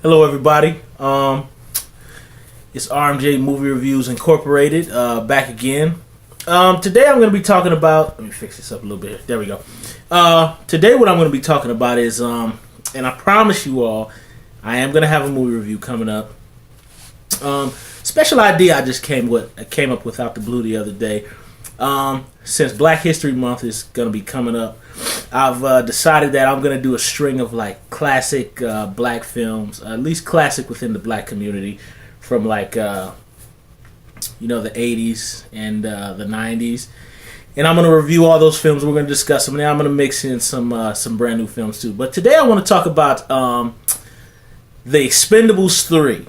Hello, everybody. It's RMJ Movie Reviews Incorporated, back again. Today I'm going to be talking about... Let me fix this up a little bit. There we go. Today what I'm going to be talking about is, and I promise you all, I am going to have a movie review coming up. Special idea I just came up with out the blue the other day. Since Black History Month is going to be coming up, I've decided that I'm going to do a string of like classic black films, at least classic within the black community, from like the 80s and the 90s. And I'm going to review all those films. We're going to discuss them. And I'm going to mix in some brand new films too. But today I want to talk about the Expendables 3.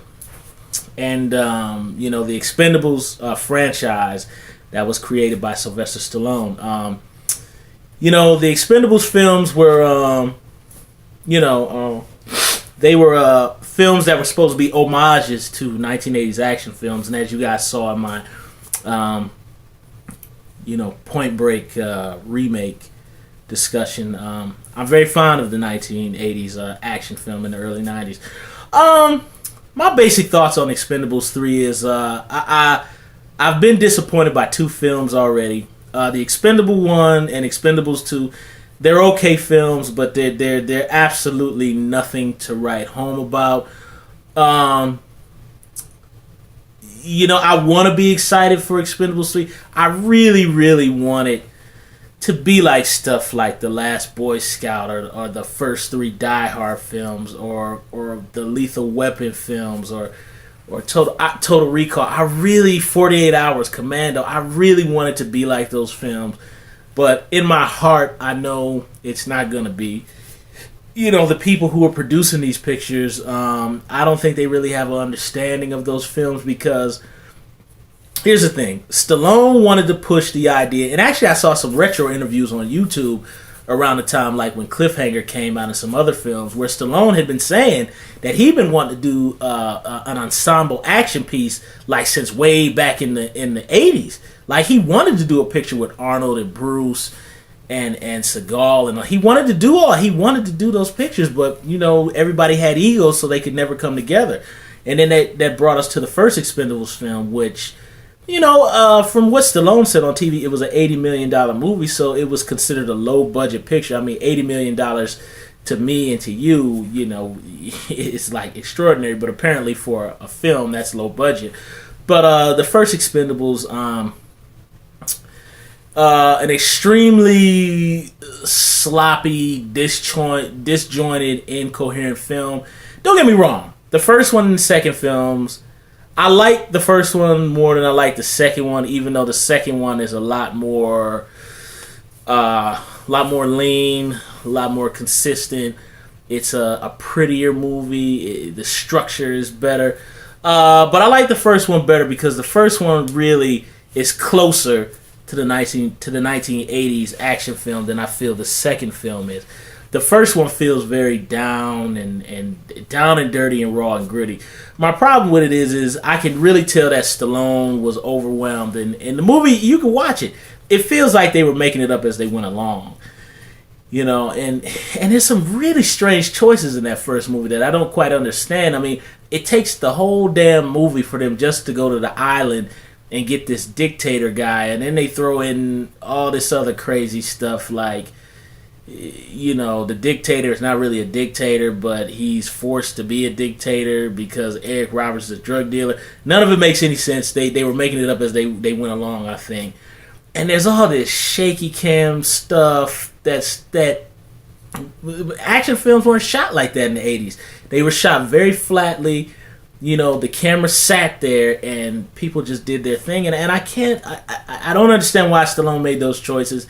And, the Expendables franchise that was created by Sylvester Stallone. The Expendables films were, they were films that were supposed to be homages to 1980s action films. And as you guys saw in my, Point Break remake discussion, I'm very fond of the 1980s action film in the early 90s. My basic thoughts on Expendables 3 is I've been disappointed by two films already. The Expendable 1 and Expendables 2, they're okay films, but they're absolutely nothing to write home about. I want to be excited for Expendables 3. I really, really want it to be like stuff like The Last Boy Scout or the first three Die Hard films or the Lethal Weapon films or Total Recall. 48 Hours, Commando. I really want it to be like those films. But in my heart, I know it's not going to be. The people who are producing these pictures, I don't think they really have an understanding of those films because here's the thing. Stallone wanted to push the idea, and actually I saw some retro interviews on YouTube around the time like when Cliffhanger came out and some other films where Stallone had been saying that he'd been wanting to do an ensemble action piece like since way back in the 80s. Like he wanted to do a picture with Arnold and Bruce and Seagal, and he wanted to do those pictures, but everybody had egos, so they could never come together. And then that brought us to the first Expendables film, which from what Stallone said on TV, it was an $80 million movie, so it was considered a low-budget picture. I mean, $80 million to me and to you, it's like extraordinary, but apparently for a film, that's low budget. But the first Expendables, an extremely sloppy, disjointed, incoherent film. Don't get me wrong. The first one and the second films, I like the first one more than I like the second one, even though the second one is a lot more lean, a lot more consistent. It's a prettier movie. The structure is better. But I like the first one better because the first one really is closer to the 1980s action film than I feel the second film is. The first one feels very down and dirty and raw and gritty. My problem with it is I can really tell that Stallone was overwhelmed. And in the movie, you can watch it. It feels like they were making it up as they went along. And there's some really strange choices in that first movie that I don't quite understand. I mean, it takes the whole damn movie for them just to go to the island and get this dictator guy. And then they throw in all this other crazy stuff like, the dictator is not really a dictator, but he's forced to be a dictator because Eric Roberts is a drug dealer. None of it makes any sense. They were making it up as they went along, I think. And there's all this shaky cam stuff that action films weren't shot like that in the 80s. They were shot very flatly. The camera sat there and people just did their thing. And I don't understand why Stallone made those choices.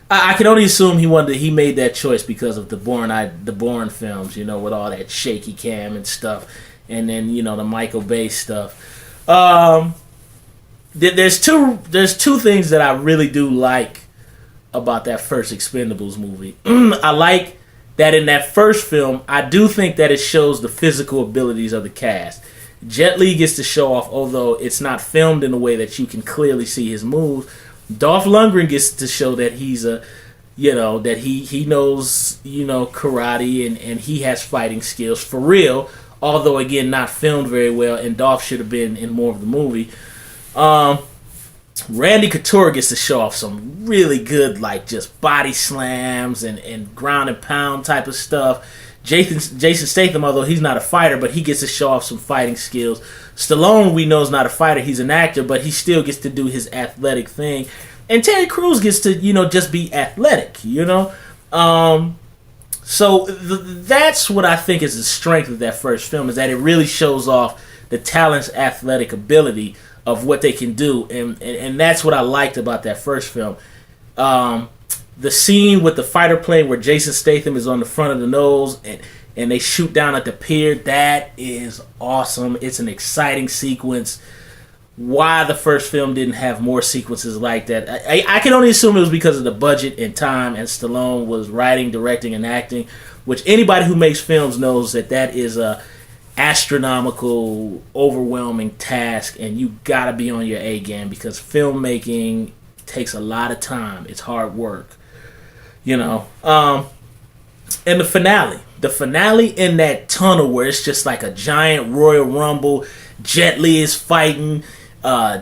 I can only assume he made that choice because of the Bourne films, with all that shaky cam and stuff, and then the Michael Bay stuff. There's two things that I really do like about that first Expendables movie. I like that in that first film, I do think that it shows the physical abilities of the cast. Jet Li gets to show off, although it's not filmed in a way that you can clearly see his moves. Dolph Lundgren gets to show that he's that he knows, karate and he has fighting skills for real. although again not filmed very well, and Dolph should have been in more of the movie. Um, Randy Couture gets to show off some really good, like, just body slams and ground and pound type of stuff. Jason Statham, although he's not a fighter, but he gets to show off some fighting skills. Stallone, we know, is not a fighter. He's an actor, but he still gets to do his athletic thing. And Terry Crews gets to, just be athletic, So that's what I think is the strength of that first film, is that it really shows off the talent's athletic ability of what they can do, and that's what I liked about that first film. The scene with the fighter plane where Jason Statham is on the front of the nose and they shoot down at the pier, that is awesome. It's an exciting sequence. Why the first film didn't have more sequences like that, I can only assume it was because of the budget and time, and Stallone was writing, directing, and acting, which anybody who makes films knows that is a astronomical, overwhelming task, and you gotta be on your A game because filmmaking takes a lot of time. It's hard work, And the finale in that tunnel where it's just like a giant Royal Rumble. Jet Li is fighting,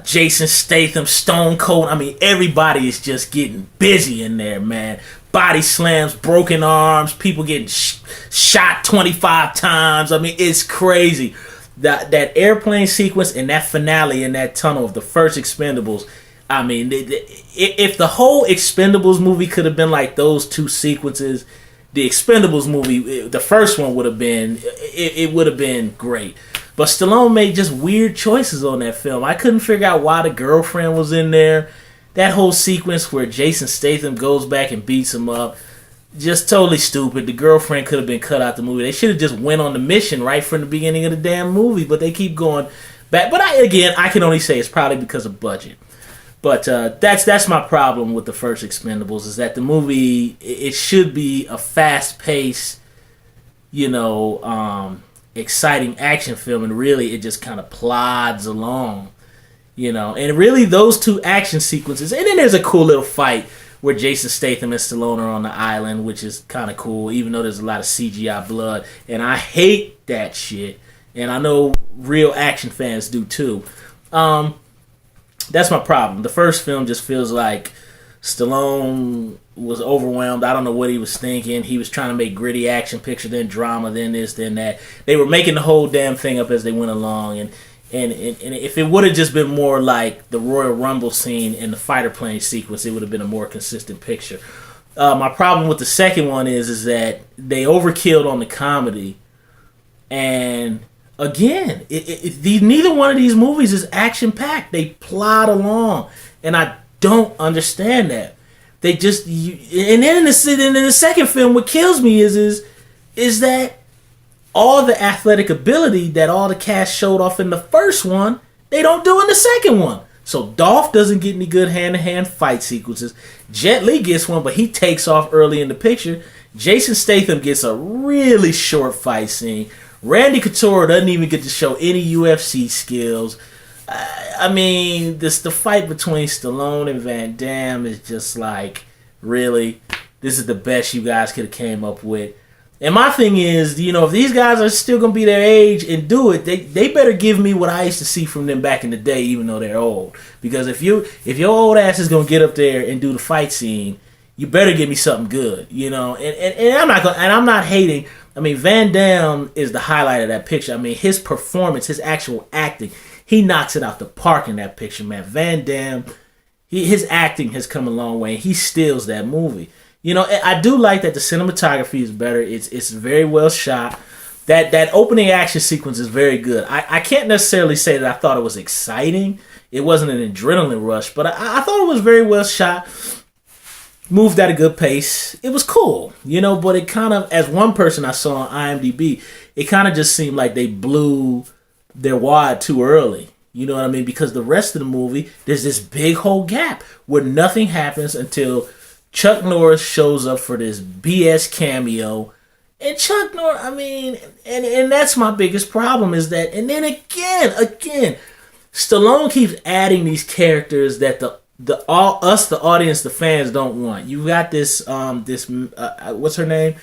Jason Statham, Stone Cold. I mean, everybody is just getting busy in there, man. Body slams, broken arms, people getting shot 25 times. I mean, it's crazy. That airplane sequence and that finale in that tunnel of the first Expendables. I mean, if the whole Expendables movie could have been like those two sequences, the Expendables movie, the first one would have been, it would have been great. But Stallone made just weird choices on that film. I couldn't figure out why the girlfriend was in there. That whole sequence where Jason Statham goes back and beats him up, just totally stupid. The girlfriend could have been cut out the movie. They should have just went on the mission right from the beginning of the damn movie, but they keep going back. But I can only say it's probably because of budget. But that's my problem with the first Expendables, is that the movie, it should be a fast-paced, exciting action film, and really it just kind of plods along. And really those two action sequences, and then there's a cool little fight where Jason Statham and Stallone are on the island, which is kind of cool, even though there's a lot of CGI blood, and I hate that shit, and I know real action fans do too. That's my problem. The first film just feels like Stallone was overwhelmed. I don't know what he was thinking. He was trying to make gritty action picture, then drama, then this, then that. They were making the whole damn thing up as they went along, and if it would have just been more like the Royal Rumble scene and the fighter plane sequence, it would have been a more consistent picture. My problem with the second one is that they overkilled on the comedy, and again, neither one of these movies is action packed. They plod along, and I don't understand that. They just and then in the second film, what kills me is that all the athletic ability that all the cast showed off in the first one, they don't do in the second one. So Dolph doesn't get any good hand-to-hand fight sequences. Jet Li gets one, but he takes off early in the picture. Jason Statham gets a really short fight scene. Randy Couture doesn't even get to show any UFC skills. I mean, the fight between Stallone and Van Damme is just like, really? This is the best you guys could have came up with. And my thing is, if these guys are still going to be their age and do it, they better give me what I used to see from them back in the day, even though they're old. Because if your old ass is going to get up there and do the fight scene, you better give me something good, And I'm not hating. I mean, Van Damme is the highlight of that picture. I mean, his performance, his actual acting, he knocks it out the park in that picture, man. Van Damme, his acting has come a long way, and he steals that movie. I do like that the cinematography is better. It's very well shot. That opening action sequence is very good. I can't necessarily say that I thought it was exciting. It wasn't an adrenaline rush, but I thought it was very well shot. Moved at a good pace. It was cool, but it kind of, as one person I saw on IMDb, it kind of just seemed like they blew their wad too early. You know what I mean? Because the rest of the movie, there's this big whole gap where nothing happens until Chuck Norris shows up for this BS cameo. And Chuck Norris, I mean, and that's my biggest problem is that, and then again, Stallone keeps adding these characters that the audience, the fans don't want. You got this, what's her name?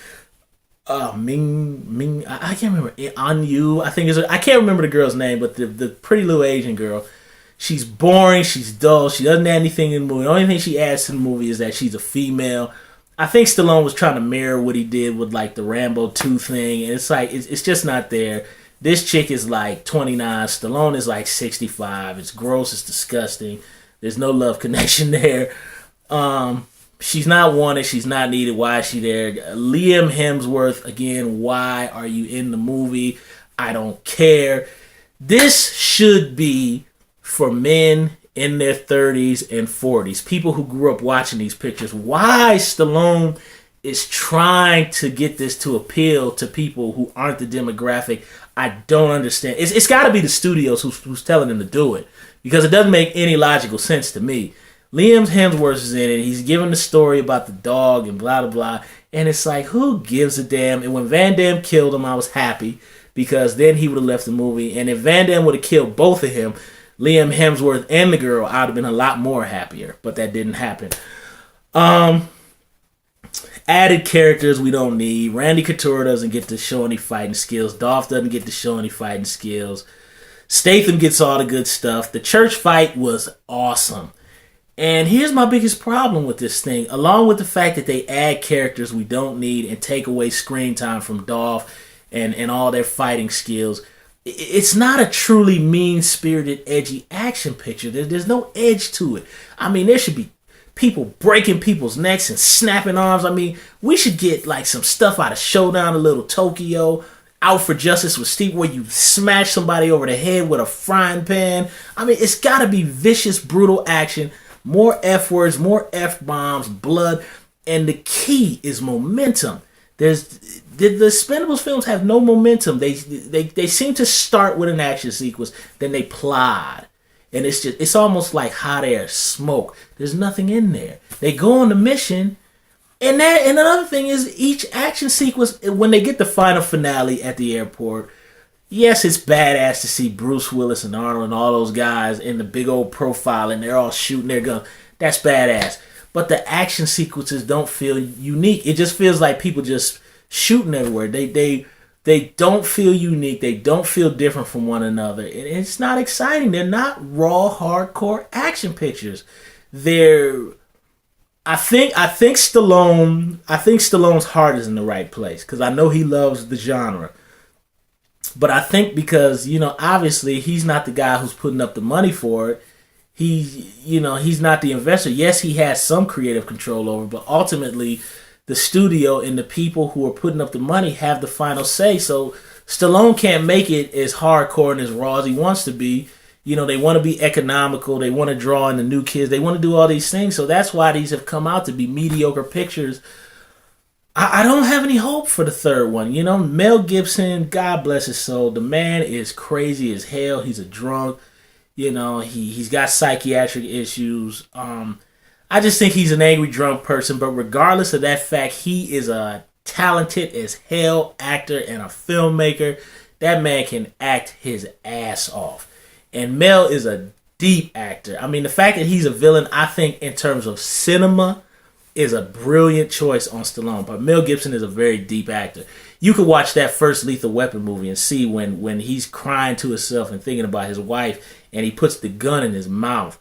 Ming, I can't remember. On you, I think I can't remember the girl's name, but the pretty little Asian girl. She's boring. She's dull. She doesn't add anything in the movie. The only thing she adds to the movie is that she's a female. I think Stallone was trying to mirror what he did with like the Rambo 2 thing, and it's like it's just not there. This chick is like 29. Stallone is like 65. It's gross. It's disgusting. There's no love connection there. She's not wanted. She's not needed. Why is she there? Liam Hemsworth, again, why are you in the movie? I don't care. This should be for men in their 30s and 40s, people who grew up watching these pictures. Why Stallone is trying to get this to appeal to people who aren't the demographic, I don't understand. It's got to be the studios who's telling them to do it, because it doesn't make any logical sense to me. Liam Hemsworth is in it. He's giving the story about the dog and blah, blah, blah. And it's like, who gives a damn? And when Van Damme killed him, I was happy, because then he would have left the movie. And if Van Damme would have killed both of him, Liam Hemsworth and the girl, I would have been a lot more happier. But that didn't happen. Added characters we don't need. Randy Couture doesn't get to show any fighting skills. Dolph doesn't get to show any fighting skills. Statham gets all the good stuff. The church fight was awesome. And here's my biggest problem with this thing, along with the fact that they add characters we don't need and take away screen time from Dolph and all their fighting skills. It's not a truly mean-spirited, edgy action picture. There's no edge to it. I mean, there should be people breaking people's necks and snapping arms. I mean, we should get like some stuff out of Showdown, a little Tokyo, Out for Justice with Steve, where you smash somebody over the head with a frying pan. I mean, it's got to be vicious, brutal action. More F words, more F bombs, blood, and the key is momentum. The Expendables films have no momentum. They seem to start with an action sequence, then they plod, and it's almost like hot air, smoke. There's nothing in there. They go on the mission, and another thing is each action sequence, when they get the final finale at the airport. Yes, it's badass to see Bruce Willis and Arnold and all those guys in the big old profile and they're all shooting their guns. That's badass. But the action sequences don't feel unique. It just feels like people just shooting everywhere. They don't feel unique. They don't feel different from one another. And it's not exciting. They're not raw, hardcore action pictures. I think Stallone's heart is in the right place, because I know he loves the genre. But I think because, obviously he's not the guy who's putting up the money for it. He's not the investor. Yes, he has some creative control over it, but ultimately the studio and the people who are putting up the money have the final say. So Stallone can't make it as hardcore and as raw as he wants to be. They want to be economical. They want to draw in the new kids. They want to do all these things. So that's why these have come out to be mediocre pictures. I don't have any hope for the third one. Mel Gibson, God bless his soul, the man is crazy as hell. He's a drunk. He's got psychiatric issues. I just think he's an angry drunk person. But regardless of that fact, he is a talented as hell actor and a filmmaker. That man can act his ass off. And Mel is a deep actor. I mean, the fact that he's a villain, I think in terms of cinema, is a brilliant choice on Stallone. But Mel Gibson is a very deep actor. You could watch that first Lethal Weapon movie and see when he's crying to himself and thinking about his wife and he puts the gun in his mouth.